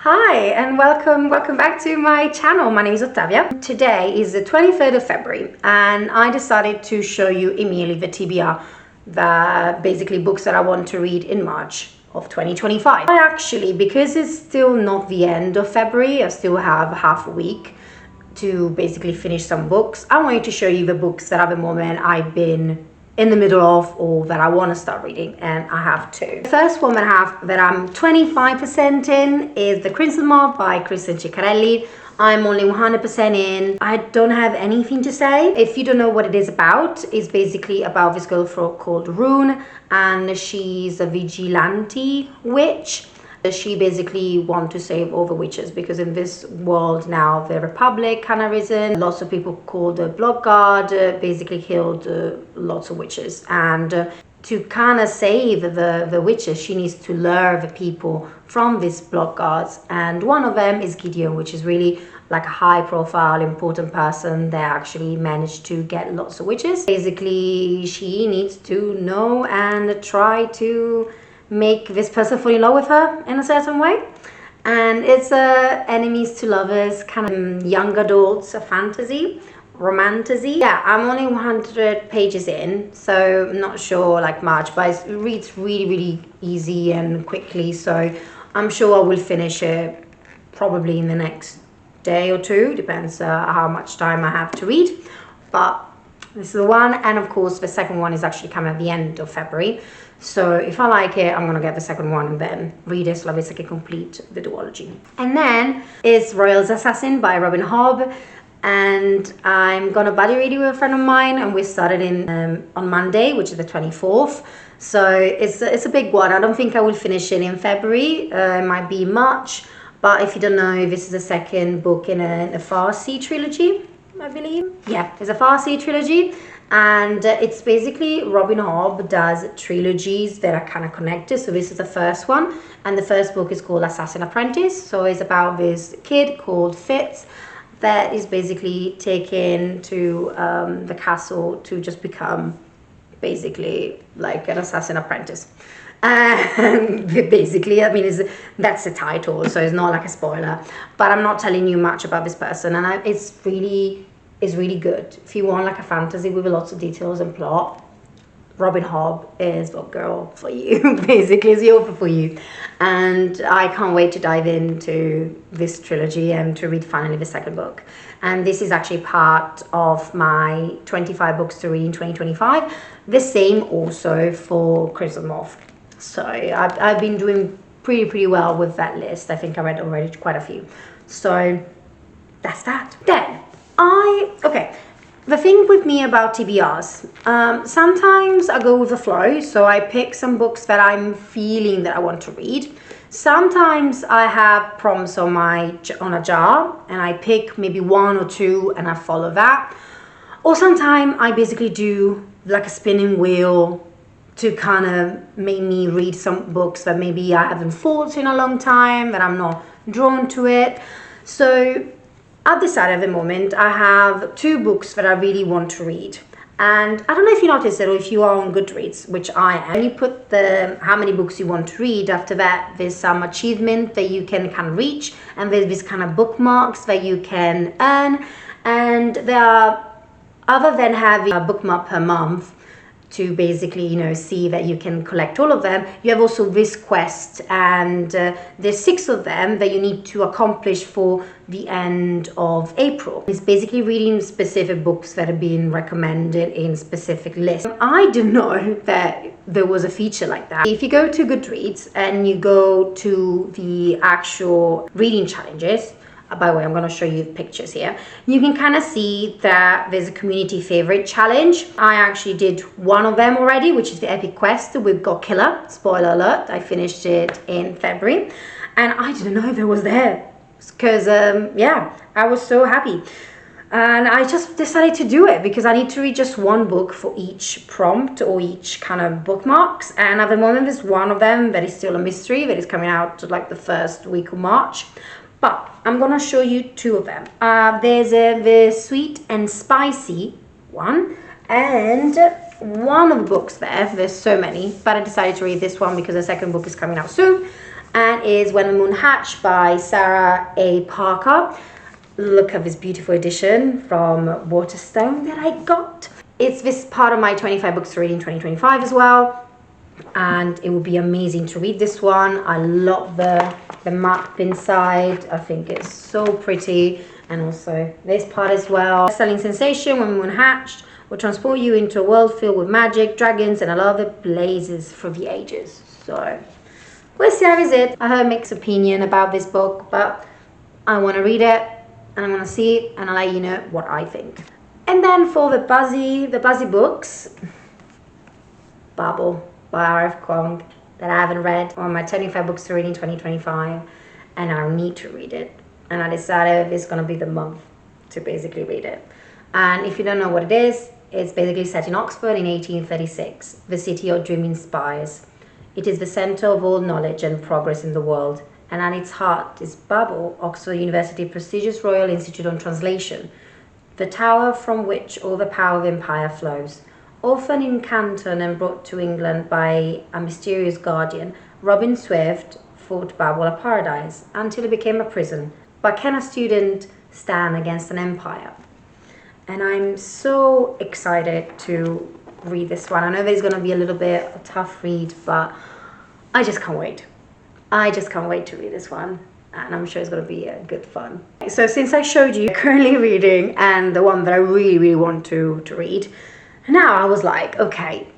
Hi and welcome back to my channel. My name is Ottavia. Today is the 23rd of February and I decided to show you immediately the TBR, the basically books that I want to read in March of 2025. I actually, because it's still not the end of February, I still have half a week to basically finish some books. I wanted to show you the books that at the moment I've been in the middle of or that I want to start reading, and I have two. The first one that I'm 25% in is The Crimson Moth by Kristen Ciccarelli. I'm only 100% in. I don't have anything to say. If you don't know what it is about, it's basically about this girl called Rune, and she's a vigilante witch. She basically wants to save all the witches because in this world now the Republic kind of risen. Lots of people called the Blood Guard basically killed lots of witches, and to kind of save the witches she needs to lure the people from these Blood Guards, and one of them is Gideon, which is really like a high profile important person that actually managed to get lots of witches. Basically she needs to know and try to make this person fall in love with her in a certain way, and it's a enemies to lovers kind of young adults, a fantasy romantasy. Yeah, I'm only 100 pages in, so I'm not sure like much, but it reads really easy and quickly, so I'm sure I will finish it probably in the next day or two, depends how much time I have to read. But this is the one, and of course the second one is actually coming at the end of February, so if I like it I'm gonna get the second one and then read it, so it's like a complete the duology. And then is Royal's Assassin by Robin Hobb, and I'm gonna buddy read it with a friend of mine, and we started in on Monday, which is the 24th, so it's a big one. I don't think I will finish it in February, it might be March, but if you don't know, this is the second book in a Farsi trilogy, I believe. Yeah, it's a Farsi trilogy, and it's basically Robin Hobb does trilogies that are kind of connected. So this is the first one, and the first book is called Assassin Apprentice. So it's about this kid called Fitz that is basically taken to the castle to just become basically like an assassin apprentice. And basically, I mean, that's the title, so it's not like a spoiler, but I'm not telling you much about this person, and it's really good. If you want like a fantasy with lots of details and plot, Robin Hobb is the girl for you. Basically, is the author for you, and I can't wait to dive into this trilogy and to read finally the second book. And this is actually part of my 25 books to read in 2025. The same also for Crimson Moth. So I've been doing pretty well with that list. I think I read already quite a few. So that's that. Then the thing with me about TBRs, sometimes I go with the flow, so I pick some books that I'm feeling that I want to read. Sometimes I have prompts on a jar and I pick maybe one or two and I follow that. Or sometimes I basically do like a spinning wheel to kind of make me read some books that maybe I haven't thought in a long time, that I'm not drawn to it. So at the side at the moment, I have two books that I really want to read. And I don't know if you noticed it or if you are on Goodreads, which I am. When you put how many books you want to read, after that there's some achievement that you can kind of reach, and there's this kind of bookmarks that you can earn. And there are, other than having a bookmark per month to basically, you know, see that you can collect all of them, you have also this quest, and there's 6 of them that you need to accomplish for the end of April. It's basically reading specific books that have been recommended in specific lists. I didn't know that there was a feature like that. If you go to Goodreads and you go to the actual reading challenges, by the way, I'm going to show you pictures here. You can kind of see that there's a community favorite challenge. I actually did one of them already, which is the Epic Quest with God Killer. Spoiler alert, I finished it in February. And I didn't know if it was there. Because, yeah, I was so happy. And I just decided to do it because I need to read just one book for each prompt or each kind of bookmarks. And at the moment, there's one of them that is still a mystery that is coming out like the first week of March. But I'm going to show you two of them. There's the sweet and spicy one, and one of the books there's so many, but I decided to read this one because the second book is coming out soon. and is When the Moon Hatched by Sarah A. Parker. Look at this beautiful edition from Waterstone that I got. It's this part of my 25 books to read in 2025 as well, and it will be amazing to read this one. I love the map inside. I think it's so pretty, and also this part as well. Best-selling sensation, When the Moon Hatched, will transport you into a world filled with magic, dragons, and a love that blazes through the ages. So we'll see how is it. I have a mixed opinion about this book, but I want to read it and I want to see it, and I'll let you know what I think. And then for the buzzy books, Babel by R.F. Kuang, that I haven't read, on my 25 books to read in 2025, and I need to read it. And I decided it's going to be the month to basically read it. And if you don't know what it is, it's basically set in Oxford in 1836, the city of dreaming spires. It is the center of all knowledge and progress in the world, and at its heart is Babel, Oxford University prestigious Royal Institute on Translation, the tower from which all the power of empire flows. Orphaned in Canton and brought to England by a mysterious guardian, Robin Swift thought Babel a paradise until it became a prison. But can a student stand against an empire? And I'm so excited to read this one. I know there's going to be a little bit of a tough read, but I just can't wait. I just can't wait to read this one, and I'm sure it's going to be a good fun. So since I showed you currently reading and the one that I really want to read, now I was like, okay,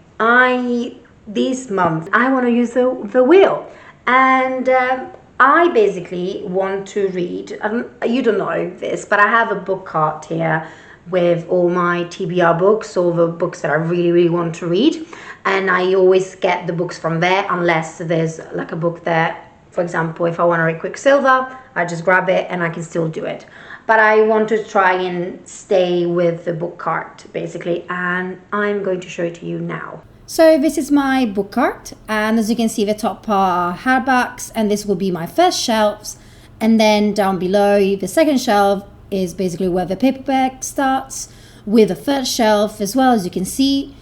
this month I want to use the wheel, and I basically want to read, you don't know this, but I have a book cart here with all my TBR books, all the books that I really want to read, and I always get the books from there unless there's like a book that, for example, if I want to read Quicksilver, I just grab it and I can still do it. But I want to try and stay with the book cart basically, and I'm going to show it to you now. So this is my book cart, and as you can see, the top are hardbacks, and this will be my first shelves, and then down below the second shelf is basically where the paperback starts, with the third shelf as well, as you can see.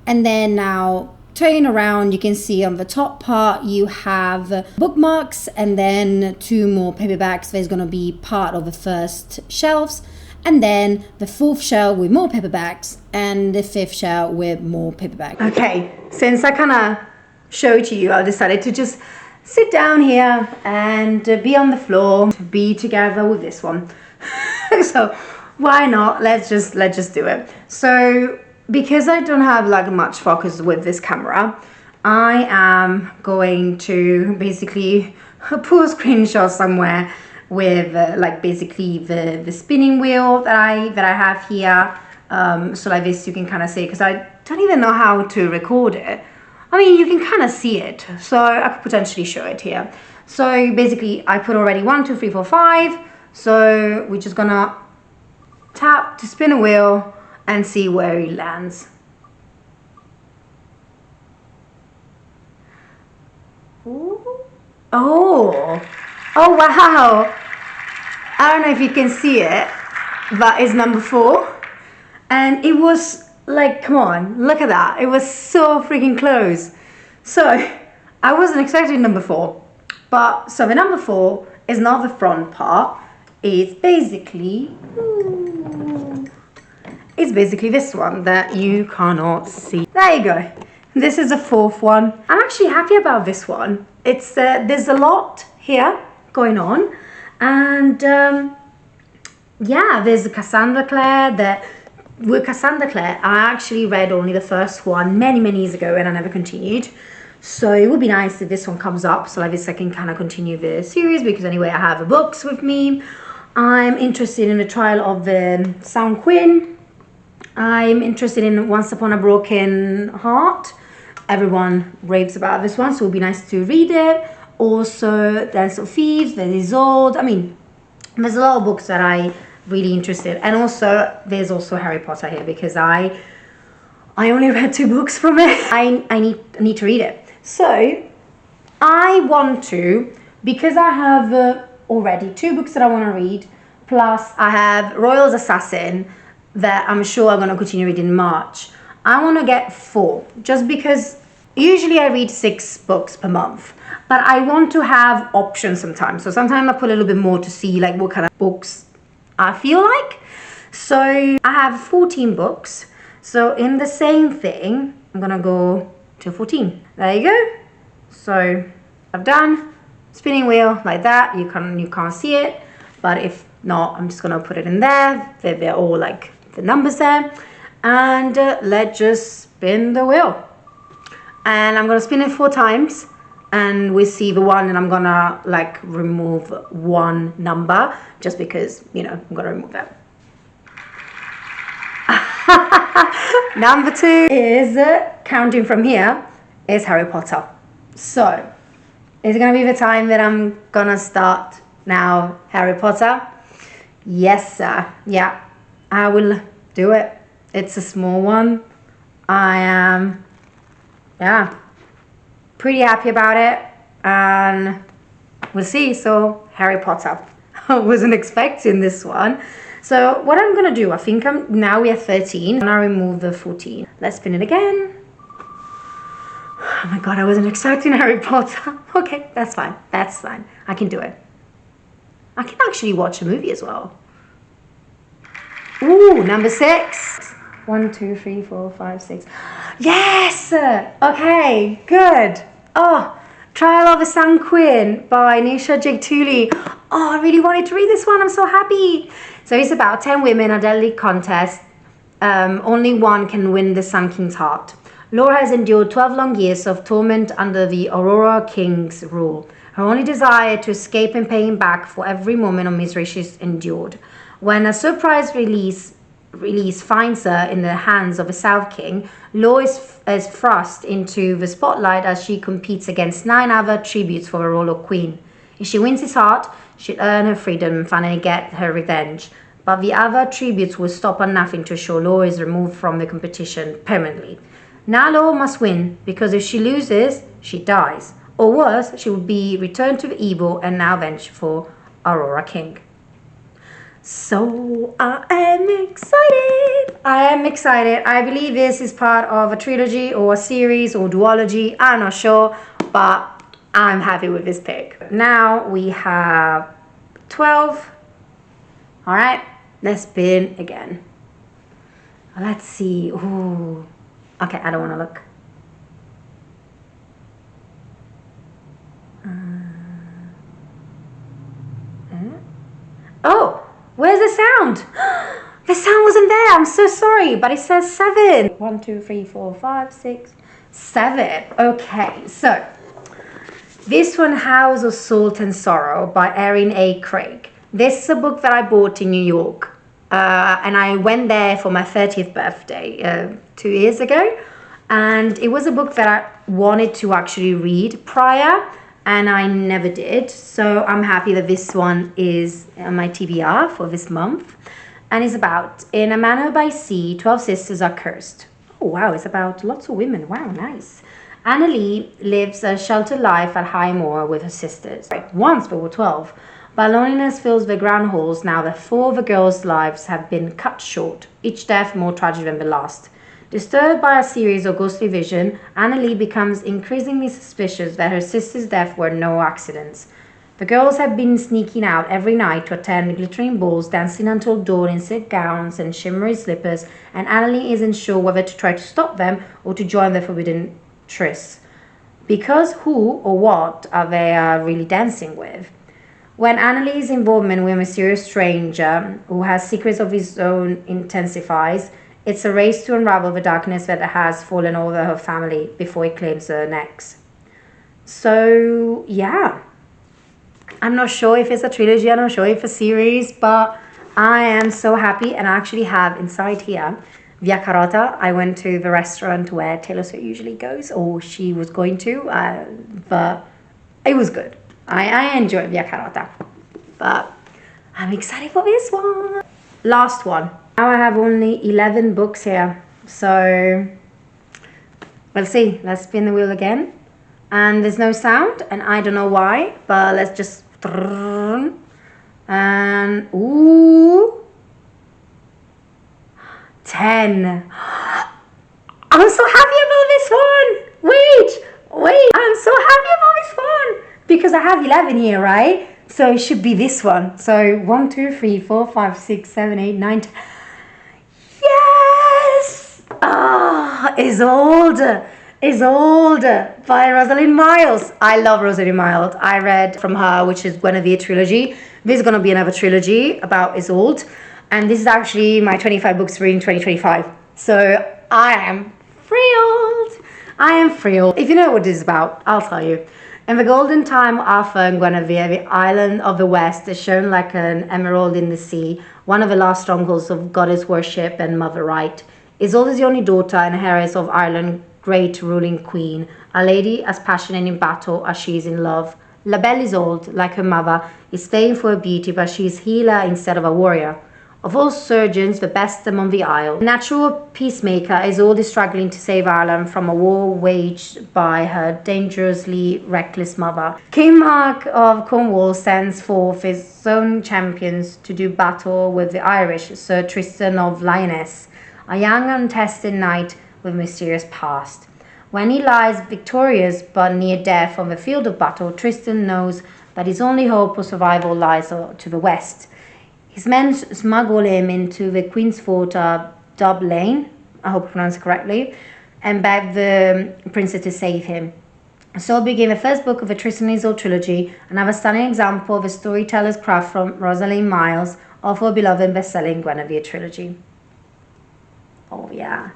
And then now turning around, you can see on the top part you have bookmarks, and then two more paperbacks. There's going to be part of the first shelves, and then the fourth shelf with more paperbacks, and the fifth shelf with more paperbacks. Okay, since I kind of showed to you, I decided to just sit down here and be on the floor, to be together with this one. So why not? Let's just do it. So because I don't have like much focus with this camera, I am going to basically pull a screenshot somewhere with like basically the spinning wheel that I have here. So like this you can kind of see, because I don't even know how to record it. I mean, you can kind of see it, so I could potentially show it here. So basically I put already 1, 2, 3, 4, 5. So we're just gonna tap to spin a wheel and see where it lands. Ooh. Oh wow, I don't know if you can see it, but it's number 4, and it was like, come on, look at that, it was so freaking close. So I wasn't expecting number 4, but so the number 4 is not the front part. It's basically this one that you cannot see. There you go. This is the 4th one. I'm actually happy about this one. It's there's a lot here going on, and yeah, there's Cassandra Clare. With Cassandra Clare, I actually read only the first one many years ago, and I never continued. So it would be nice if this one comes up, so like this I can kind of continue the series, because anyway I have the books with me. I'm interested in the trial of the Sound Queen. I'm interested in Once Upon a Broken Heart. Everyone raves about this one, so it would be nice to read it. Also, Dance of Thieves, The Isolde. I mean, there's a lot of books that I really interested, and also there's also Harry Potter here, because I only read 2 books from it. I need to read it. So I want to, because I have already 2 books that I want to read, plus I have Royal's Assassin that I'm sure I'm going to continue reading in March. I want to get 4, just because Usually I read 6 books per month, but I want to have options sometimes. So sometimes I put a little bit more to see like what kind of books I feel like. So I have 14 books. So in the same thing, I'm gonna go to 14. There you go. So I've done spinning wheel like that. You can't see it, but if not, I'm just gonna put it in there. They're all like the numbers there, and let's just spin the wheel. And I'm gonna spin it 4 times, and we see the one, and I'm gonna like remove one number just because, you know, I'm gonna remove that. Number 2 is counting from here is Harry Potter. So is it gonna be the time that I'm gonna start now Harry Potter? Yes, sir. Yeah, I will do it. It's a small one. I am, yeah, pretty happy about it, and we'll see. So Harry Potter. I wasn't expecting this one. So what I'm gonna do, I think now we are 13, and I remove the 14. Let's spin it again. Oh my god, I wasn't expecting Harry Potter. Okay, that's fine. That's fine. I can do it. I can actually watch a movie as well. Ooh, number 6. 1, 2, 3, 4, 5, 6. Yes! Okay, good. Oh, Trial of a Sanguine by Nisha Jagtuli. Oh, I really wanted to read this one. I'm so happy. So it's about 10 women, a deadly contest. Only one can win the Sun King's heart. Laura has endured 12 long years of torment under the Aurora King's rule. Her only desire to escape and pay him back for every moment of misery she's endured. When a surprise release finds her in the hands of a South King, Laura is thrust into the spotlight as she competes against 9 other tributes for the role of queen. If she wins his heart, she'll earn her freedom and finally get her revenge. But the other tributes will stop at nothing to ensure Laura is removed from the competition permanently. Now Laura must win, because if she loses, she dies. Or worse, she will be returned to the evil and now vengeful Aurora King. So I am excited. I am excited. I believe this is part of a trilogy or a series or duology. I'm not sure, but I'm happy with this pick. Now we have 12. All right, let's spin again. Let's see. Ooh. Okay, I don't want to look. Oh, where's the sound? The sound wasn't there. I'm so sorry, but it says 7. 1, 2, 3, 4, 5, 6, 7. Okay, so this one, House of Salt and Sorrow by Erin A. Craig. This is a book that I bought in New York, and I went there for my 30th birthday 2 years ago. And it was a book that I wanted to actually read prior, and I never did. So I'm happy that this one is on my TBR for this month. And it's about, in a manor by sea, 12 sisters are cursed. Oh wow, it's about lots of women. Wow, nice. Annalie lives a sheltered life at High Moor with her sisters. Once there were 12. But loneliness fills the ground halls now that 4 of the girls' lives have been cut short, each death more tragic than the last. Disturbed by a series of ghostly visions, Annalie becomes increasingly suspicious that her sister's death were no accidents. The girls have been sneaking out every night to attend glittering balls, dancing until dawn in silk gowns and shimmery slippers, and Annalie isn't sure whether to try to stop them or to join the forbidden tryst. Because who or what are they really dancing with? When Annalie's involvement with a mysterious stranger who has secrets of his own intensifies, it's a race to unravel the darkness that has fallen over her family before it claims her next. So, yeah. I'm not sure if it's a trilogy, I'm not sure if it's a series, but I am so happy, and I actually have inside here Via Carota. I went to the restaurant where Taylor Swift usually goes, or she was going to, but it was good. I enjoyed Via Carota, but I'm excited for this one. Last one. Now I have only 11 books here, so we'll see. Let's spin the wheel again. And there's no sound, and I don't know why, but let's just... And, ooh, 10. I'm so happy about this one. Wait, because I have 11 here, right? So it should be this one. So 1, 2, 3, 4, 5, 6, 7, 8, 9, 10. Yes! Ah, Isolde by Rosalind Miles. I love Rosalind Miles. I read from her, which is Guinevere trilogy. This is going to be another trilogy about Isolde. And this is actually my 25 books reading 2025. So I am thrilled. I am thrilled. If you know what this is about, I'll tell you. In the golden time of Arthur and Guinevere, the island of the West is shown like an emerald in the sea, one of the last strongholds of goddess worship and mother right. Isolde is the only daughter and heiress of Ireland's great ruling queen, a lady as passionate in battle as she is in love. La Belle Isolde, like her mother, is famed for her beauty, but she is healer instead of a warrior. Of all surgeons, the best among the isle. A natural peacemaker, Isolde is struggling to save Ireland from a war waged by her dangerously reckless mother. King Mark of Cornwall sends forth his own champions to do battle with the Irish, Sir Tristan of Lyonesse, a young untested knight with mysterious past. When he lies victorious but near death on the field of battle, Tristan knows that his only hope of survival lies to the west. His men smuggle him into the Queen's Fort Dub Lane, I hope I pronounced it correctly, and beg the princess to save him. So began the first book of the Tristan and Isolde trilogy, another stunning example of a storyteller's craft from Rosalind Miles of her beloved best-selling Guinevere trilogy. Oh yeah.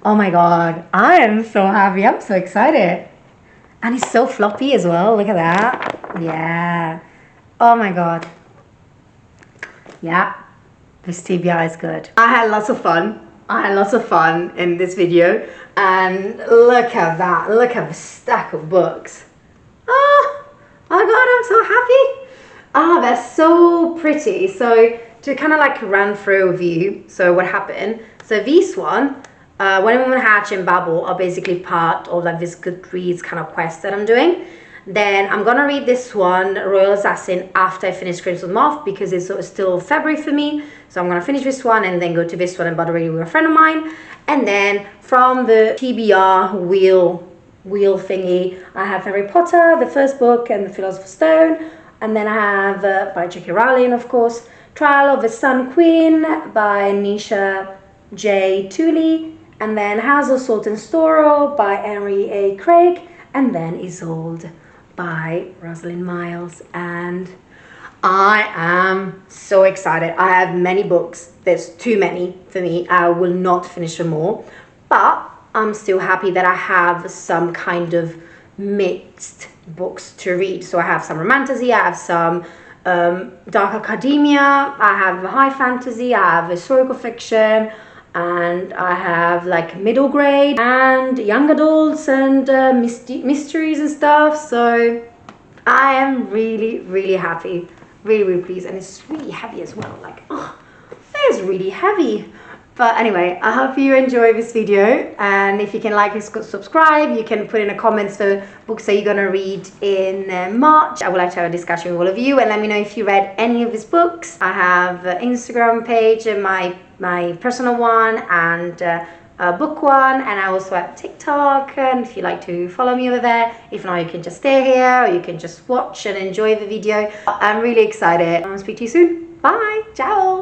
Oh my god. I am so happy. I'm so excited. And it's so floppy as well. Look at that. Yeah. Oh my god. Yeah, this TBR is good. I had lots of fun. In this video. And look at that. Look at the stack of books. Oh my god, I'm so happy. Ah, they're so pretty. So to kind of like run through with you. So what happened? So this one, When Women Hatch and Babel are basically part of like this Goodreads kind of quest that I'm doing. Then I'm gonna read this one, Royal Assassin, after I finish Crimson Moth because it's still February for me. So I'm gonna finish this one and then go to this one and bother reading with a friend of mine. And then from the TBR wheel thingy, I have Harry Potter, the first book, and the Philosopher's Stone. And then I have, by J.K. Rowling, of course, Trial of the Sun Queen by Nisha J. Tooley. And then House of Salt and Storrow by Henry A. Craig. And then Isolde by Rosalind Miles. And I am so excited. I have many books. There's too many for me. I will not finish them all. But I'm still happy that I have some kind of mixed books to read. So I have some romantasy, I have some dark academia, I have high fantasy, I have historical fiction, and I have like middle grade and young adults and mysteries and stuff. So I am really happy, really pleased. And it's really heavy as well, like, oh, that is really heavy. But anyway, I hope you enjoy this video, and if you can like and subscribe, you can put in the comments the books that you're gonna read in March. I would like to have a discussion with all of you, and let me know if you read any of these books. I have an Instagram page, and my personal one, and a book one, and I also have TikTok, and if you like to follow me over there. If not, you can just stay here, or you can just watch and enjoy the video. I'm really excited. I'll speak to you soon. Bye, ciao.